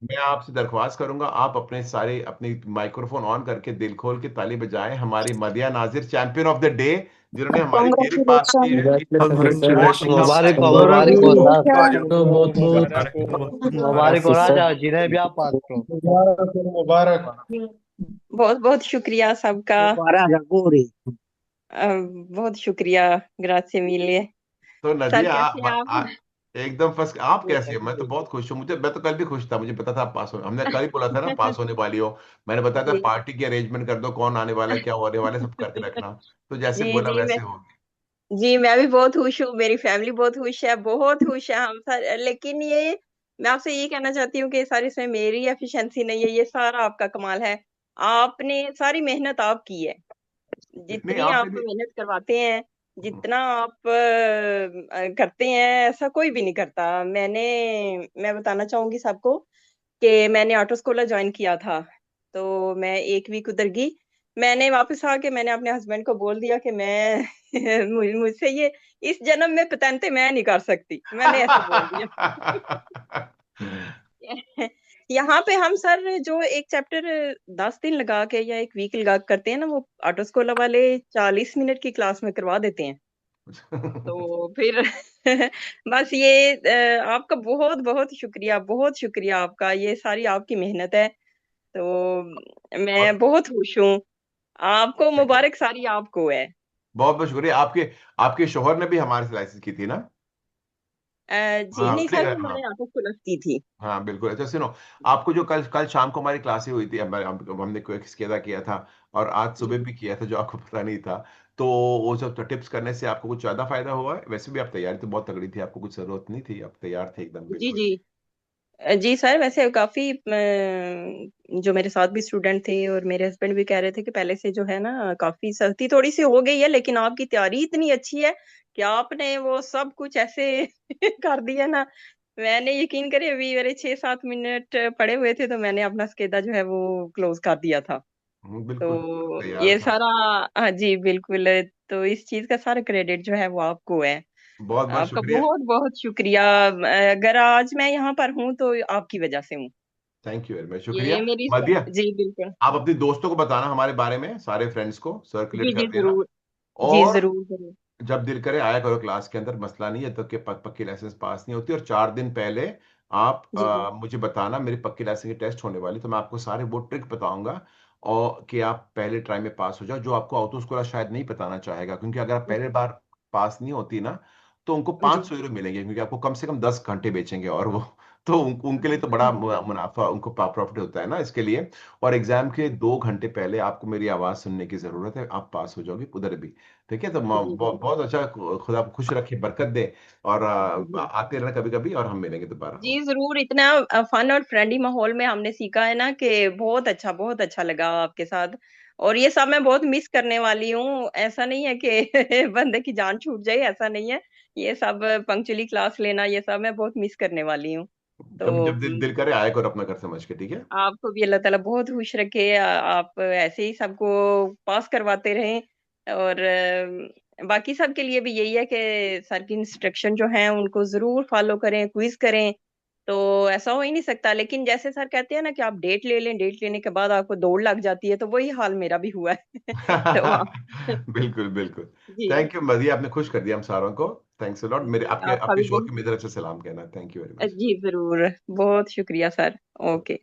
मैं आपसे दरख्वास्त करूंगा, आप अपने सारे अपनी माइक्रोफोन ऑन करके दिल खोल के ताली बजाएं हमारी मदिया नाजिर, चैंपियन ऑफ द डे, जिन्होंने हमारी थ्योरी पास की कॉन्ग्रेचुलेशन। है। बहुत अच्छा मुबारक हो, उन्होंने मुबारक हो साहब। कॉन्ग्रेचुलेशन। तो बहुत बहुत मुबारक हो राजा, जिन्हें भी आप पास हो। मुबारक हो, मुबारक। बहुत बहुत शुक्रिया सबका। मुबारक अगूरी। बहुत शुक्रिया। ग्राzie मिले। तो सर नदिया कैसे हैं आप? एकदम फर्स्ट। आप कैसी है? मैं तो बहुत खुश हूँ, मुझे, मैं तो कल भी खुश था, मुझे पता था आप पास हो, हमने कल ही बोला था ना पास होने वाली हो। मैंने बताया था जी पार्टी की अरेंजमेंट कर दो, कौन आने वाला है, क्या होने वाला है, सब करके रखना। तो जैसे जी बोला जी मैं वैसे हो गई। जी मैं भी बहुत खुश हूँ, मेरी फैमिली बहुत खुश है, बहुत खुश है हम सर। लेकिन ये मैं आपसे ये कहना चाहती हूँ कि सर इसमें मेरी एफिशिएंसी नहीं है, ये सारा आपका कमाल है। आपने सारी मेहनत आप की है। नहीं जितनी आपने आप भी। मेहनत करवाते हैं, जितना आप करते हैं, ऐसा कोई भी नहीं करता। मैं बताना चाहूंगी सबको कि मैंने ऑटो स्कूलर ज्वाइन किया था। तो मैं एक वीक उधर गई। मैंने वापस आके मैंने अपने हस्बैंड को बोल दिया कि मैं मुझसे ये इस जन्म में पतंते मैं नहीं कर सकती, मैंने ऐसे बोल दिया। यहाँ पे हम सर जो एक चैप्टर 10 दिन लगा के या एक वीक लगा के करते हैं ना, वो ऑटो स्कूल वाले 40 मिनट की क्लास में करवा देते हैं। तो फिर बस ये आपका बहुत बहुत शुक्रिया आपका, ये सारी आपकी मेहनत है। तो और मैं बहुत खुश हूँ। आपको मुबारक सारी आपको है। बहुत बहुत शुक्रिया। आपके आपके शोहर ने भी हमारे से लाइसेंस की थी ना? जी हाँ नहीं सर, वो हाँ मैंने ऑटो स्कूल की थी। हाँ बिल्कुल। अच्छा सुनो, आपको जो कल कल शाम को हमारी क्लासें हुई थी, हमने क्विज किया था, और आज सुबह जी भी किया था जो आपको पता नहीं था। तो वो सब टिप्स करने से आपको कुछ ज्यादा फायदा हुआ है? वैसे भी आप तैयारी तो बहुत तगड़ी थी, आपको कुछ जरूरत नहीं थी, आप तैयार थे एकदम जी बिल्कुल। जी जी सर, वैसे काफी जो मेरे साथ भी स्टूडेंट थे और मेरे हस्बैंड भी कह रहे थे कि पहले से जो है ना काफी सख्ती थोड़ी सी हो गई है, लेकिन आपकी तैयारी इतनी अच्छी है कि आपने वो सब कुछ ऐसे कर दिया ना। मैंने यकीन करे, अभी मेरे 6-7 मिनट पड़े हुए थे तो मैंने अपना स्केदा जो है वो क्लोज कर दिया था। बिल्कुल तो तैयार ये था। सारा, हाँ जी बिल्कुल। तो इस चीज का सारा क्रेडिट जो है वो आपको है। बहुत बहुत आपका शुक्रिया। बहुत बहुत शुक्रिया। अगर आज मैं यहाँ पर हूँ तो आपकी वजह से हूँ। थैंक यू वेरी मच, शुक्रिया। ये मेरी मदिया, जी बिल्कुल। आप अपने दोस्तों को बताना हमारे बारे में, सारे फ्रेंड्स को सर्कुलेट जी कर जी देना। जरूर। जी और जरूर जरूर। जब दिल करे आया करो क्लास के अंदर, मसला नहीं है, जब तक कि पक्की लाइसेंस पास नहीं होती। और 4 दिन पहले आप जी जी मुझे बताना, मेरी पक्की लाइसेंस की टेस्ट होने वाली, तो मैं आपको सारे वो ट्रिक बताऊंगा, और कि आप पहले ट्राई में पास हो जाओ, जो आपको आउट स्कूल शायद नहीं बताना चाहेगा, क्योंकि अगर आप पहले बार पास नहीं होती ना, तो उनको जी 500 यूरो मिलेंगे, क्योंकि आपको कम से कम 10 घंटे बेचेंगे, और वो तो उनके लिए तो बड़ा मुनाफा, उनको प्रॉफिट होता है ना, इसके लिए। और एग्जाम के 2 घंटे पहले आपको मेरी आवाज सुनने की जरूरत है, आप पास हो जाओगे उधर भी। ठीक है, तो जी जी बहुत अच्छा। खुदा आपको खुश रखे, बरकत दे। और जी आते रहना कभी कभी, और हम मिलेंगे दोबारा। जी जरूर। इतना फन और फ्रेंडली माहौल में हमने सीखा है ना कि बहुत अच्छा लगा आपके साथ। और ये सब मैं बहुत मिस करने वाली हूँ। ऐसा नहीं है कि बंदे की जान छूट जाए, ऐसा नहीं है। ये सब पंक्चुअली क्लास लेना, ये सब मैं बहुत मिस करने वाली हूँ। कभी तो जब दिल करे आया करो अपना घर समझ के, ठीक है। आपको भी अल्लाह ताला बहुत खुश रखे। आप ऐसे ही सबको पास करवाते रहें। और बाकी सबके लिए भी यही है कि सर की इंस्ट्रक्शन जो है उनको जरूर फॉलो करें, क्विज करें। तो ऐसा हो ही नहीं सकता, लेकिन जैसे सर कहते हैं ना कि आप डेट ले लें, डेट लेने के बाद आपको दौड़ लग जाती है, तो वही हाल मेरा भी हुआ है। तो आप बिल्कुल बिल्कुल। जी थैंक यू मदिया, आपने खुश कर दिया हम सारों को। थैंक्स अ लॉट, मेरे जी आपके आपका आपके भी शोर बहुत। की मेरी तरफ से सलाम कहना। Thank you very much. जी जरूर। बहुत शुक्रिया सर। ओके।